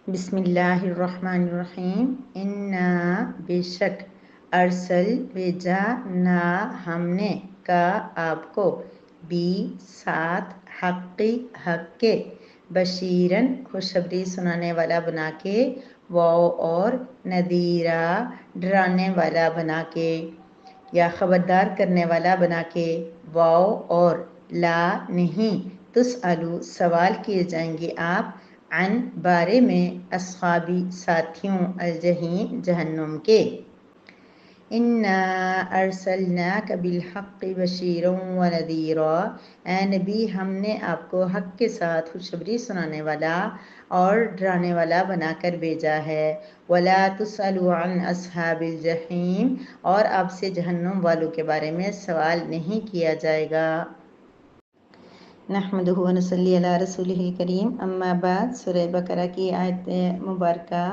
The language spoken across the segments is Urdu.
بسم اللہ الرحمن الرحیم۔ انا بے شک ارسل بھیجا نا ہم نے کا آپ کو بھی ساتھ حق کے بشیرن خوشخبری سنانے والا بنا کے اور نذیرا ڈرانے والا بنا کے یا خبردار کرنے والا بنا کے اور لا نہیں تسألو سوال کیے جائیں گے آپ عن بارے میں اصحابی ساتھیوں الجحیم جہنم کے۔ انا ارسلناک بالحق بشیرا ونذیرا، اے نبی ہم نے آپ کو حق کے ساتھ خوشخبری سنانے والا اور ڈرانے والا بنا کر بھیجا ہے۔ ولا تسألوا عن اصحاب الجحیم، اور آپ سے جہنم والوں کے بارے میں سوال نہیں کیا جائے گا۔ نحمدہ و نصلی علی رسولہ الکریم، اما بعد۔ سورہ بقرہ کی آیت مبارکہ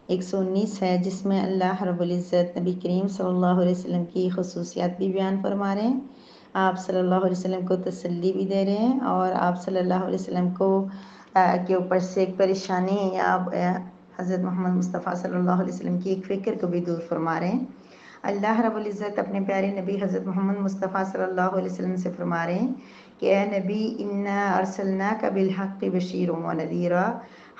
119 ہے، جس میں اللہ رب العزت نبی کریم صلی اللہ علیہ وسلم کی خصوصیات بھی بیان فرما رہے ہیں، آپ صلی اللہ علیہ وسلم کو تسلی بھی دے رہے ہیں، اور آپ صلی اللہ علیہ وسلم کو کے اوپر سے ایک پریشانی یا حضرت محمد مصطفیٰ صلی اللہ علیہ وسلم کی ایک فکر کو بھی دور فرما رہے ہیں۔ اللہ رب العزت اپنے پیارے نبی حضرت محمد مصطفیٰ صلی اللہ علیہ وسلم سے فرما رہے ہیں کہ اے نبی انا ارسلناک بالحق بشیرا ونذیرا،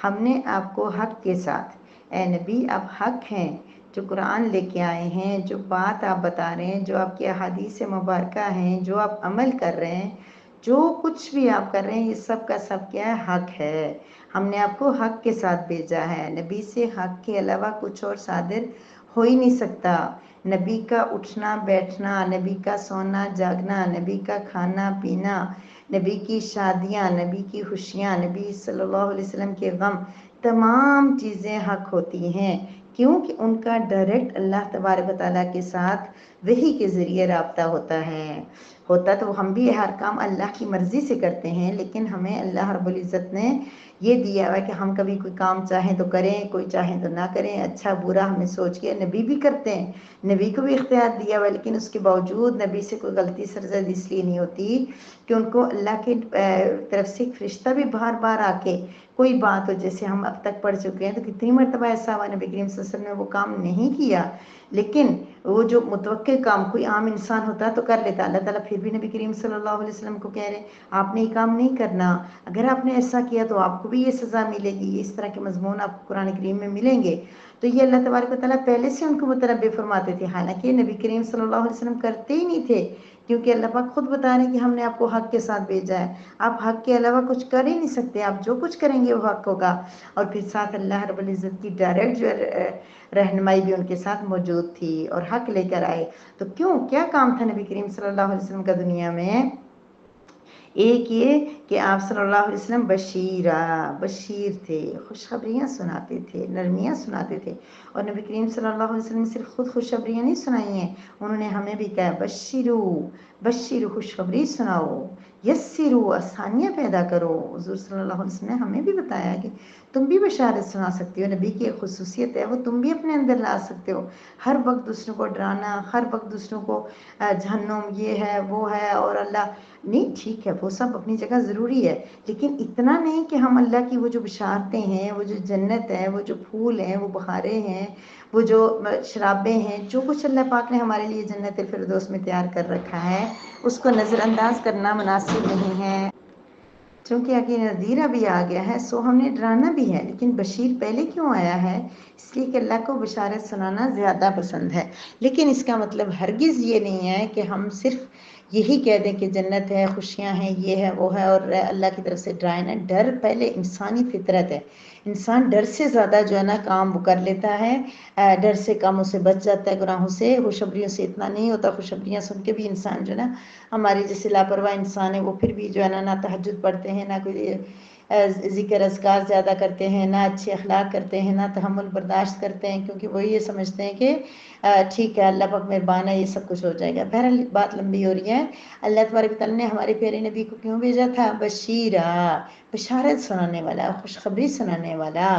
ہم نے آپ کو حق کے ساتھ، اے نبی آپ حق ہیں، جو قرآن لے کے آئے ہیں، جو بات آپ بتا رہے ہیں، جو آپ کی احادیث مبارکہ ہیں، جو آپ عمل کر رہے ہیں، جو کچھ بھی آپ کر رہے ہیں، یہ سب کا سب کیا ہے؟ حق ہے۔ ہم نے آپ کو حق کے ساتھ بھیجا ہے۔ نبی سے حق کے علاوہ کچھ اور صادر ہو ہی نہیں سکتا۔ نبی کا اٹھنا بیٹھنا، نبی کا سونا جاگنا، نبی کا کھانا پینا، نبی کی شادیاں، نبی کی خوشیاں، نبی صلی اللہ علیہ وسلم کے غم، تمام چیزیں حق ہوتی ہیں، کیونکہ ان کا ڈائریکٹ اللہ تبارک و تعالیٰ کے ساتھ وحی کے ذریعے رابطہ ہوتا تو ہم بھی ہر کام اللہ کی مرضی سے کرتے ہیں، لیکن ہمیں اللہ رب العزت نے یہ دیا ہوا کہ ہم کبھی کوئی کام چاہیں تو کریں، کوئی چاہیں تو نہ کریں، اچھا برا ہمیں سوچ کے، نبی بھی کرتے ہیں، نبی کو بھی اختیار دیا ہوا، لیکن اس کے باوجود نبی سے کوئی غلطی سرزد اس لیے نہیں ہوتی کہ ان کو اللہ کی طرف سے ایک فرشتہ بھی بار بار آ کے کوئی بات ہو، جیسے ہم اب تک پڑھ چکے ہیں تو کتنی مرتبہ ایسا ہوا نبی کریم صلی اللہ علیہ وسلم نے وہ کام نہیں کیا، لیکن وہ جو متوقع کام کوئی عام انسان ہوتا تو کر لیتا، اللہ تعالیٰ پھر بھی نبی کریم صلی اللہ علیہ وسلم کو کہہ رہے آپ نے یہ کام نہیں کرنا، اگر آپ نے ایسا کیا تو آپ کو بھی یہ سزا ملے گی، اس طرح کے مضمون آپ کو قرآن کریم میں ملیں گے۔ تو یہ اللہ تبارک و تعالیٰ پہلے سے ان کو متنبع فرماتے تھے، حالانکہ نبی کریم صلی اللہ علیہ وسلم کرتے ہی نہیں تھے، کیونکہ اللہ پاک خود بتا رہے ہیں کہ ہم نے آپ کو حق کے ساتھ بھیجا ہے، آپ حق کے علاوہ کچھ کر ہی نہیں سکتے، آپ جو کچھ کریں گے وہ حق ہوگا۔ اور پھر ساتھ اللہ رب العزت کی ڈائریکٹ جو رہنمائی بھی ان کے ساتھ موجود تھی اور حق لے کر آئے۔ تو کیا کام تھا نبی کریم صلی اللہ علیہ وسلم کا دنیا میں؟ ایک یہ کہ آپ صلی اللہ علیہ وسلم بشیر تھے، خوشخبریاں سناتے تھے، نرمیاں سناتے تھے، اور نبی کریم صلی اللہ علیہ وسلم نے صرف خود خوشخبریاں نہیں سنائی ہیں، انہوں نے ہمیں بھی کہا بشیرو خوشخبری سناؤ، یسرو آسانیاں پیدا کرو۔ حضور صلی اللہ علیہ وسلم نے ہمیں بھی بتایا کہ تم بھی بشارت سنا سکتے ہو، نبی کی ایک خصوصیت ہے وہ تم بھی اپنے اندر لا سکتے ہو۔ ہر وقت دوسروں کو ڈرانا، ہر وقت دوسروں کو جہنم یہ ہے وہ ہے اور اللہ نہیں، ٹھیک ہے وہ سب اپنی جگہ ضروری ہے، لیکن اتنا نہیں کہ ہم اللہ کی وہ جو بشارتیں ہیں، وہ جو جنت ہے، وہ جو پھول ہیں، وہ بہاریں ہیں، وہ جو شرابیں ہیں، جو کچھ اللہ پاک نے ہمارے لیے جنت الفردوس میں تیار کر رکھا ہے، اس کو نظر انداز کرنا مناسب نہیں ہے۔ چونکہ آگے نذیرہ بھی آ گیا ہے، سو ہم نے ڈرانا بھی ہے، لیکن بشیر پہلے کیوں آیا ہے؟ اس لیے کہ اللہ کو بشارت سنانا زیادہ پسند ہے، لیکن اس کا مطلب ہرگز یہ نہیں ہے کہ ہم صرف یہی کہہ دیں کہ جنت ہے، خوشیاں ہیں، یہ ہے وہ ہے، اور اللہ کی طرف سے ڈرائے نا۔ ڈر پہلے انسانی فطرت ہے، انسان ڈر سے زیادہ جو ہے نا کام وہ کر لیتا ہے، ڈر سے کاموں سے بچ جاتا ہے، گناہوں سے، خوشخبریوں سے اتنا نہیں ہوتا، خوشخبریاں سن کے بھی انسان جو ہے نا، ہمارے جیسے لاپرواہ انسان ہے وہ پھر بھی جو ہے نا تہجد پڑھتے ہیں، نہ کوئی ذکر اذکار زیادہ کرتے ہیں، نہ اچھے اخلاق کرتے ہیں، نہ تحمل برداشت کرتے ہیں، کیونکہ وہ یہ سمجھتے ہیں کہ ٹھیک ہے اللہ پاک مہربان ہے، یہ سب کچھ ہو جائے گا۔ بہرحال بات لمبی ہو رہی ہے۔ اللہ تبارک تعالیٰ نے ہمارے پیارے نبی کو کیوں بھیجا تھا؟ بشارت سنانے والا، خوشخبری سنانے والا،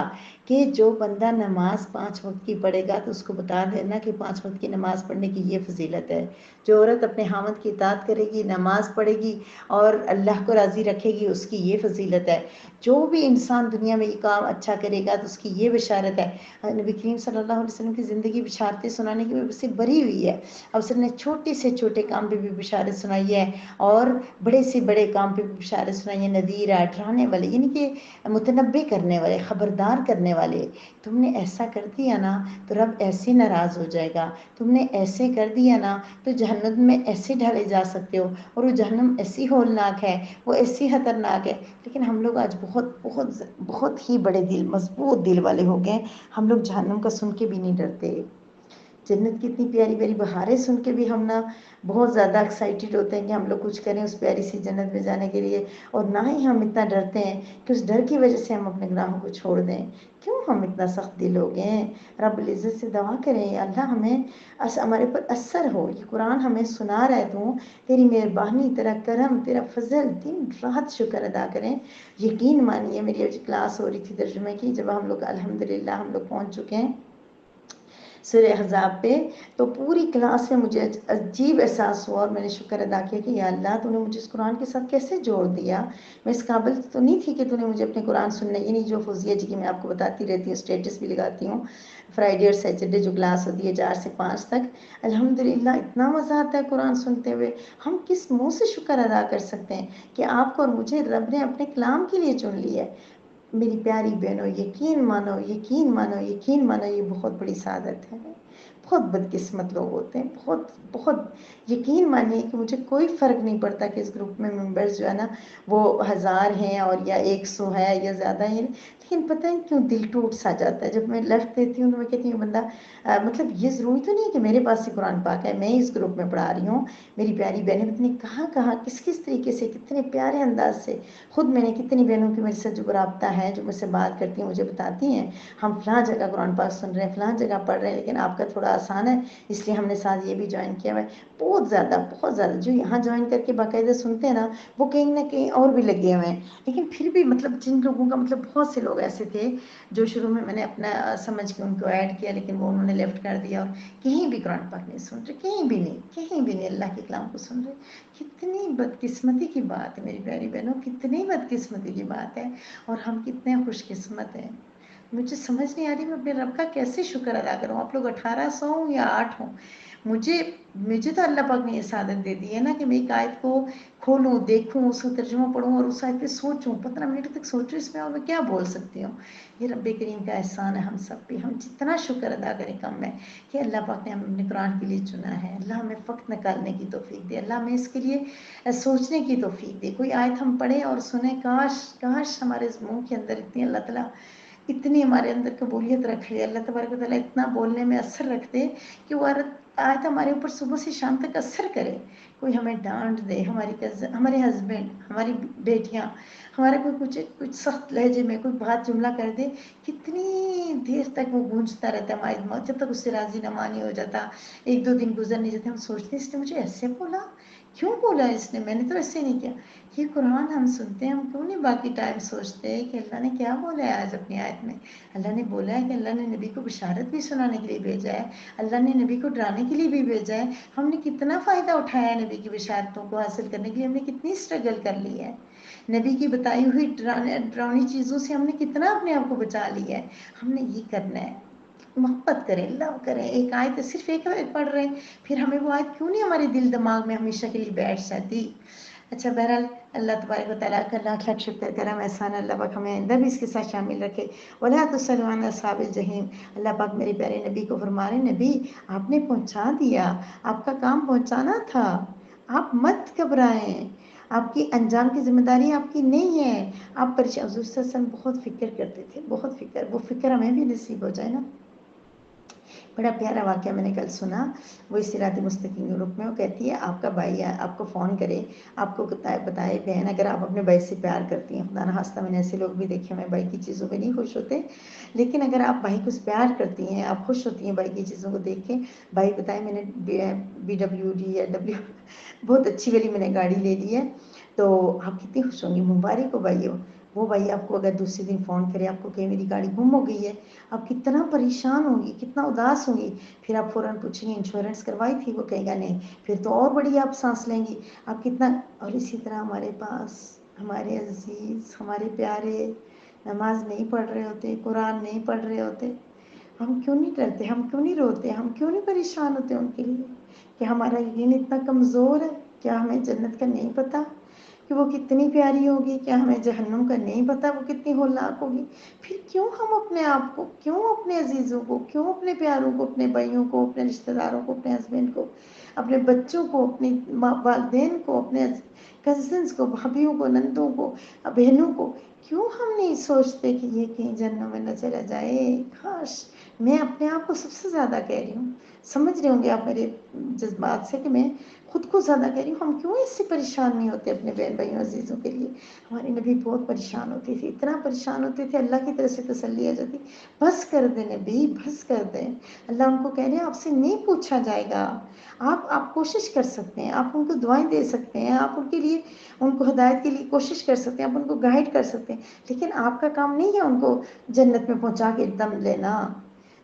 کہ جو بندہ نماز 5 وقت کی پڑھے گا تو اس کو بتا دینا کہ 5 وقت کی نماز پڑھنے کی یہ فضیلت ہے۔ جو عورت اپنے خاوند کی اطاعت کرے گی، نماز پڑھے گی اور اللہ کو راضی رکھے گی، اس کی یہ فضیلت ہے۔ جو بھی انسان دنیا میں یہ کام اچھا کرے گا تو اس کی یہ بشارت ہے۔ نبی کریم صلی اللہ علیہ وسلم کی زندگی بشارتیں سنانے کی وجہ سے بھری ہوئی ہے، اور اس نے چھوٹے سے چھوٹے کام پہ بھی بشارت سنائی ہے اور بڑے سے بڑے کام پہ بھی بشارت سنائی ہے، نذیرہ، ڈرانے والے، یعنی کہ متنبع کرنے والے، خبردار کرنے والے۔ تم نے ایسا کر دیا نا تو رب ایسے ناراض ہو جائے گا، تم نے ایسے کر دیا نا تو جہنم میں ایسے ڈالے جا سکتے ہو، اور وہ جہنم ایسی ہولناک ہے، وہ ایسی خطرناک ہے۔ لیکن ہم لوگ آج بہت بہت بہت ہی بڑے دل، مضبوط دل والے ہو گئے، ہم لوگ جہنم کا سن کے بھی نہیں ڈرتے۔ جنت کی اتنی پیاری پیاری بہاریں سن کے بھی ہم نہ بہت زیادہ ایکسائٹیڈ ہوتے ہیں کہ ہم لوگ کچھ کریں اس پیاری سی جنت میں جانے کے لیے، اور نہ ہی ہم اتنا ڈرتے ہیں کہ اس ڈر کی وجہ سے ہم اپنے گناہوں کو چھوڑ دیں۔ کیوں ہم اتنا سخت دل ہو گئے ہیں؟ رب العزت سے دعا کریں، اللہ ہمیں ہمارے پر اثر ہو، یہ قرآن ہمیں سنا رہا ہے، تو تیری مہربانی، تیرا کرم، تیرا فضل، دن رات شکر ادا کریں۔ یقین مانیے، میری آج کلاس ہو رہی تھی ترجمے کی، جب ہم لوگ الحمدللہ ہم لوگ پہنچ چکے ہیں سورہ احزاب پہ، تو پوری کلاس میں مجھے عجیب احساس ہوا، اور میں نے شکر ادا کیا کہ یا اللہ تو نے مجھے اس قرآن کے ساتھ کیسے جوڑ دیا۔ میں اس قابل تو نہیں تھی کہ تو نے مجھے اپنے قرآن سننے، یہ نہیں جو فوزیہ جی کی میں آپ کو بتاتی رہتی ہوں، اسٹیٹس بھی لگاتی ہوں، فرائیڈے اور سیٹرڈے جو کلاس ہوتی ہے 4 سے 5 تک، الحمدللہ اتنا مزہ آتا ہے قرآن سنتے ہوئے۔ ہم کس منہ سے شکر ادا کر سکتے ہیں کہ آپ کو اور مجھے رب نے اپنے کلام کے لیے چن لیا ہے۔ میری پیاری بہنوں، یقین مانو، یقین مانو، یقین مانو، یہ بہت بڑی سعادت ہے۔ بہت بدقسمت لوگ ہوتے ہیں، بہت بہت۔ یقین مانیے کہ مجھے کوئی فرق نہیں پڑتا کہ اس گروپ میں ممبرز جو ہے نا وہ 1000 ہیں اور یا 100 ہے یا زیادہ ہیں، لیکن پتہ ہے کیوں دل ٹوٹ سا جاتا ہے جب میں لیفٹ دیتی ہوں تو میں کہتی ہوں بندہ مطلب یہ ضروری تو نہیں ہے کہ میرے پاس ہی قرآن پاک ہے، میں اس گروپ میں پڑھا رہی ہوں، میری پیاری بہنیں پتہ نہیں کہاں کہاں کس کس طریقے سے کتنے پیارے انداز سے، خود میں نے کتنی بہنوں کی میرے سے جو رابطہ ہے جو مجھ سے بات کرتی ہیں مجھے بتاتی ہیں ہم فلاں جگہ قرآن پاک سن رہے ہیں، فلاں جگہ پڑھ رہے ہیں، لیکن آپ کا تھوڑا آسان ہے اس لیے ہم نے ساتھ یہ بھی جوائن کیا ہوا ہے۔ بہت زیادہ جو یہاں جوائن کر کے باقاعدہ سنتے ہیں نا وہ کہیں نہ کہیں اور بھی لگے ہوئے ہیں، لیکن پھر بھی مطلب جن لوگوں کا مطلب بہت سے لوگ ایسے تھے جو شروع میں نے اپنا سمجھ کے ان کو ایڈ کیا، لیکن وہ انہوں نے لیفٹ کر دیا اور کہیں بھی قرآن پاک نہیں سن رہے، کہیں بھی نہیں، کہیں بھی نہیں اللہ کے کلام کو سن رہے۔ کتنی بدقسمتی کی بات ہے میری پیاری بہنوں، کتنی بدقسمتی کی بات ہے، اور ہم کتنے خوش قسمت ہیں۔ مجھے سمجھ نہیں آ رہی میں اپنے رب کا کیسے شکر ادا کروں۔ آپ لوگ 1800 ہوں یا 8 ہوں، مجھے تو اللہ پاک نے یہ سعادت دے دی ہے نا کہ میں ایک آیت کو کھولوں، دیکھوں، اس کا ترجمہ پڑھوں اور اس آیت پہ سوچوں، 15 منٹ تک سوچوں اس میں، اور میں کیا بول سکتی ہوں۔ یہ رب کریم کا احسان ہے ہم سب پہ، ہم جتنا شکر ادا کریں کم ہے کہ اللہ پاک نے ہمیں اپنے قرآن کے لیے چنا ہے۔ اللہ ہمیں وقت نکالنے کی توفیق دے، اللہ ہمیں اس کے لیے سوچنے کی توفیق دے۔ کوئی آیت ہم پڑھیں اور سنیں، کاش ہمارے منہ کے اندر اتنی اللہ تعالیٰ اتنی ہمارے اندر قبولیت رکھ لے، اللہ تبارک و تعالیٰ اتنا بولنے میں اثر رکھ دے کہ وہ آیت ہمارے اوپر صبح سے شام تک اثر کرے۔ کوئی ہمیں ڈانٹ دے، ہمارے ہسبینڈ، ہماری بیٹیاں، ہمارے کوئی کچھ سخت لہجے میں کوئی بات جملہ کر دے، کتنی دیر تک وہ گونجتا رہتا ہے ہماری دماغ، جب تک اس سے راضی نما نہیں ہو جاتا، 1-2 دن گزر نہیں جاتے، ہم سوچتے ہیں اس نے مجھے ایسے بولا، کیوں بولا اس نے، میں نے تو ایسے نہیں کیا۔ یہ قرآن ہم سنتے ہیں، ہم کیوں نہیں باقی ٹائم سوچتے کہ اللہ نے کیا بولا ہے آج اپنی آیت میں۔ اللہ نے بولا ہے کہ اللہ نے نبی کو بشارت بھی سنانے کے لیے بھیجا ہے، اللہ نے نبی کو ڈرانے کے لیے بھی بھیجا ہے۔ ہم نے کتنا فائدہ اٹھایا ہے نبی کی بشارتوں کو حاصل کرنے کے لیے، ہم نے کتنی اسٹرگل کر لی ہے، نبی کی بتائی ہوئی ڈراؤنی چیزوں سے ہم نے کتنا اپنے آپ کو بچا لیا ہے۔ ہم نے یہ کرنا ہے، محبت کریں، لو کریں، ایک آیت صرف ایک پڑھ رہے ہیں، پھر ہمیں وہ آیت کیوں نہیں ہمارے دل دماغ میں ہمیشہ کے لیے بیٹھ جاتی۔ اچھا بہرحال اللہ تبارک و تعالیٰ کا لاکھ لاکھ شکر کرم احسان، اللہ پاک ہمیں آئندہ بھی اس کے ساتھ شامل رکھے۔ وَلَا تُصَلُّوا عَلَىٰ أَصْحَابِ الْجَحِيمِ، اللہ پاک میرے پیارے نبی کو فرما رہے ہیں، نبی آپ نے پہنچا دیا، آپ کا کام پہنچانا تھا، آپ مت گھبرائیں، آپ کی انجام کی ذمہ داری آپ کی نہیں ہے، آپ پریشان۔ حضور صلی اللہ علیہ وسلم بہت فکر کرتے تھے، بہت فکر، وہ فکر ہمیں بھی نصیب ہو جائے نا۔ بڑا پیارا واقعہ میں نے کل سنا، وہ اس صراط مستقیم گروپ میں، وہ کہتی ہے آپ کا بھائی آپ کو فون کرے، آپ کو بتائے بہن اگر آپ اپنے بھائی سے پیار کرتی ہیں، خدا نخواستہ میں نے ایسے لوگ بھی دیکھے ہیں بھائی کی چیزوں پہ نہیں خوش ہوتے، لیکن اگر آپ بھائی کو پیار کرتی ہیں، آپ خوش ہوتی ہیں بھائی کی چیزوں کو دیکھ کے، بھائی بتائے میں نے BWD یا بہت اچھی والی میں نے گاڑی لے لی ہے، تو آپ کتنی خوش ہوں گی، مبارک ہو بھائی ہو۔ وہ بھائی آپ کو اگر دوسرے دن فون کرے، آپ کو کہ میری گاڑی گم ہو گئی ہے، آپ کتنا پریشان ہوں گی، کتنا اداس ہوں گی، پھر آپ فوراً پوچھیں گے انشورنس کروائی تھی، وہ کہے گا نہیں، پھر تو اور بڑی آپ سانس لیں گی، آپ کتنا۔ اور اسی طرح ہمارے پاس ہمارے عزیز، ہمارے پیارے نماز نہیں پڑھ رہے ہوتے، قرآن نہیں پڑھ رہے ہوتے، ہم کیوں نہیں ڈرتے، ہم کیوں نہیں روتے، ہم کیوں نہیں پریشان ہوتے ان کے لیے؟ کہ ہمارا یقین اتنا کمزور ہے؟ کیا ہمیں جنت کا نہیں پتہ کہ وہ کتنی پیاری ہوگی؟ کیا ہمیں جہنم کا نہیں پتہ وہ کتنی ہولناک ہوگی؟ پھر کیوں ہم اپنے آپ کو، کیوں اپنے عزیزوں کو، کیوں اپنے پیاروں کو، اپنے بھائیوں کو، اپنے رشتہ داروں کو، اپنے ہسبینڈ کو، اپنے بچوں کو، اپنی والدین کو، اپنے کزنس کو، بھابھیوں کو، نندوں کو، بہنوں کو، کیوں ہم نہیں سوچتے کہ یہ کہیں جہنم میں نہ چلا جائے؟ کاش! میں اپنے آپ کو سب سے زیادہ کہہ رہی ہوں، سمجھ رہے ہوں گے آپ میرے جذبات سے کہ میں خود کو زیادہ کہہ رہی ہوں. ہم کیوں اس سے پریشان نہیں ہوتے اپنے بہن بھائیوں عزیزوں کے لیے؟ ہمارے نبی بہت پریشان ہوتے تھے، اتنا پریشان ہوتے تھے، اللہ کی طرف سے تسلی آ جاتی، بس کر دیں نبی، بس کر دیں. اللہ ان کو کہہ رہے ہیں آپ سے نہیں پوچھا جائے گا، آپ کوشش کر سکتے ہیں، آپ ان کو دعائیں دے سکتے ہیں، آپ ان کے لیے، ان کو ہدایت کے لیے کوشش کر سکتے ہیں، آپ ان کو گائیڈ کر سکتے ہیں، لیکن آپ کا کام نہیں ہے ان کو جنت میں پہنچا کے دم لینا،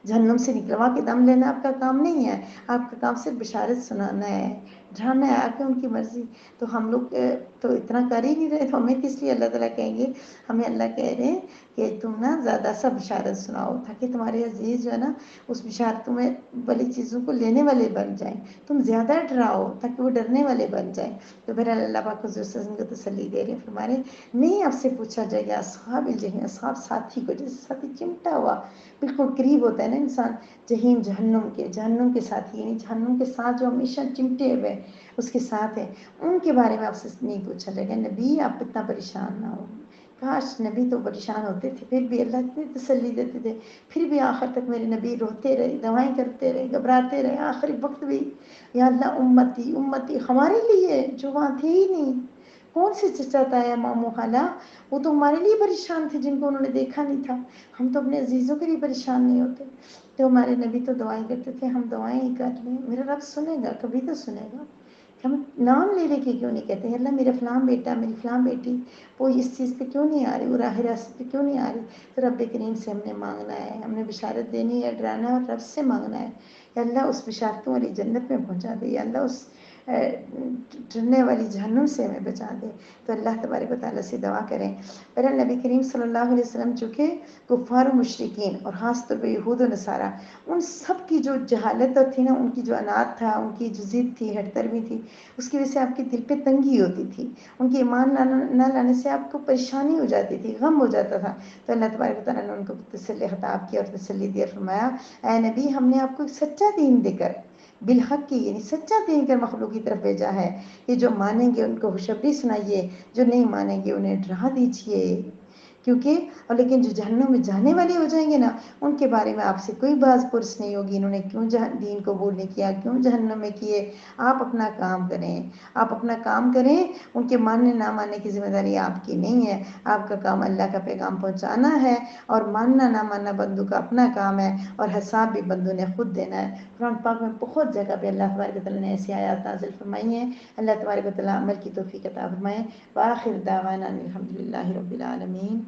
جہنم سے نکلوا کے دم لینا آپ کا کام نہیں ہے. آپ کا کام صرف بشارت سنانا ہے، ڈرانا ہے، آپ کی ان کی مرضی. تو ہم لوگ تو اتنا کر ہی نہیں رہے، تو ہمیں کس لیے اللہ تعالیٰ کہیں گے؟ ہمیں اللہ کہہ رہے ہیں کہ تم نا زیادہ سا بشارت سناؤ تاکہ تمہارے عزیز جو ہے نا اس بشارتوں میں بڑی چیزوں کو لینے والے بن جائیں. تم زیادہ ڈراؤ تاکہ وہ ڈرنے والے بن جائیں. تو بہرحال اللہ پاک حضور صلی اللہ علیہ وسلم کو تسلی دے رہے ہیں، فرما رہے ہیں نہیں آپ سے پوچھا جائے گا اصحاب الجحیم، اصحاب ساتھی کو، جیسے ساتھی چمٹا ہوا بالکل قریب ہوتا ہے نا انسان، جہیم جہنم کے ساتھی، یعنی جہنم کے ساتھ جو ہمیشہ چمٹے ہوئے اس کے ساتھ ہے، ان کے بارے میں آپ سے نہیں پوچھا جائے گا. نبی آپ اتنا پریشان نہ ہو. کاش نبی تو پریشان ہوتے تھے، پھر بھی اللہ اتنی تسلی دیتے تھے، پھر بھی آخر تک میرے نبی روتے رہے، دعائیں کرتے رہے، گھبراتے رہے، آخری وقت بھی یا اللہ امتی امتی ہمارے لیے جو وہاں تھے ہی نہیں. کون سے چچا تایا ماموں خالہ، وہ تو ہمارے لیے پریشان تھے جن کو انہوں نے دیکھا نہیں تھا. ہم تو اپنے عزیزوں کے لیے پریشان نہیں ہوتے. تو ہمارے نبی تو دعائیں کرتے تھے، ہم دعائیں ہی کر لیں، میرا رب سنے گا، کبھی تو سنے گا. ہم نام لے کے کیوں نہیں کہتے ہیں اللہ میرا فلاں بیٹا، میری فلاں بیٹی وہ اس چیز پہ کیوں نہیں آ رہی، وہ راہ راست پہ کیوں نہیں آ رہی؟ تو رب کریم سے ہم نے مانگنا ہے، ہم نے بشارت دینی ہے، ڈرانا ہے، اور رب سے مانگنا ہے کہ اللہ اس بشارتوں والی جنت میں پہنچا دے، یا اللہ اس ڈرنے والی جہنم سے ہمیں بچا دے. تو اللہ تبارک و تعالیٰ سے دعا کریں. پر نبی کریم صلی اللہ علیہ وسلم چونکہ کفار و مشرکین اور خاص طور پہ یہود و نصارہ، ان سب کی جو جہالت تھی نا، ان کی جو انات تھا، ان کی جو ضد تھی، ہٹ درمی تھی، اس کی وجہ سے آپ کے دل پہ تنگی ہوتی تھی، ان کے ایمان نہ لانے سے آپ کو پریشانی ہو جاتی تھی، غم ہو جاتا تھا. تو اللہ تبارک و تعالیٰ نے ان کو تسلی خطاب کیا اور تسلی دیا، فرمایا اے نبی ہم نے آپ کو ایک سچا دین دے کر، بالحق کی یعنی سچا دین کر مخلوق کی طرف بھیجا ہے. یہ جو مانیں گے ان کو خوشخبری سنائیے، جو نہیں مانیں گے انہیں ڈرا دیجیے. کیونکہ اور لیکن جو جہنم میں جانے والے ہو جائیں گے نا، ان کے بارے میں آپ سے کوئی باز پرس نہیں ہوگی، انہوں نے کیوں دین کو قبول نہیں کیا، کیوں جہنم میں کیے. آپ اپنا کام کریں، آپ اپنا کام کریں، ان کے ماننے نہ ماننے کی ذمہ داری آپ کی نہیں ہے. آپ کا کام اللہ کا پیغام پہنچانا ہے، اور ماننا نہ ماننا بندوں کا اپنا کام ہے، اور حساب بھی بندوں نے خود دینا ہے. قرآن پاک میں بہت جگہ پہ اللہ تبارک و تعالیٰ نے ایسی آیات نازل فرمائی ہیں. اللہ تبارک و تعالیٰ عمل کی توفیق عطا فرمائے. وآخر دعوانا الحمد للہ رب العالمین.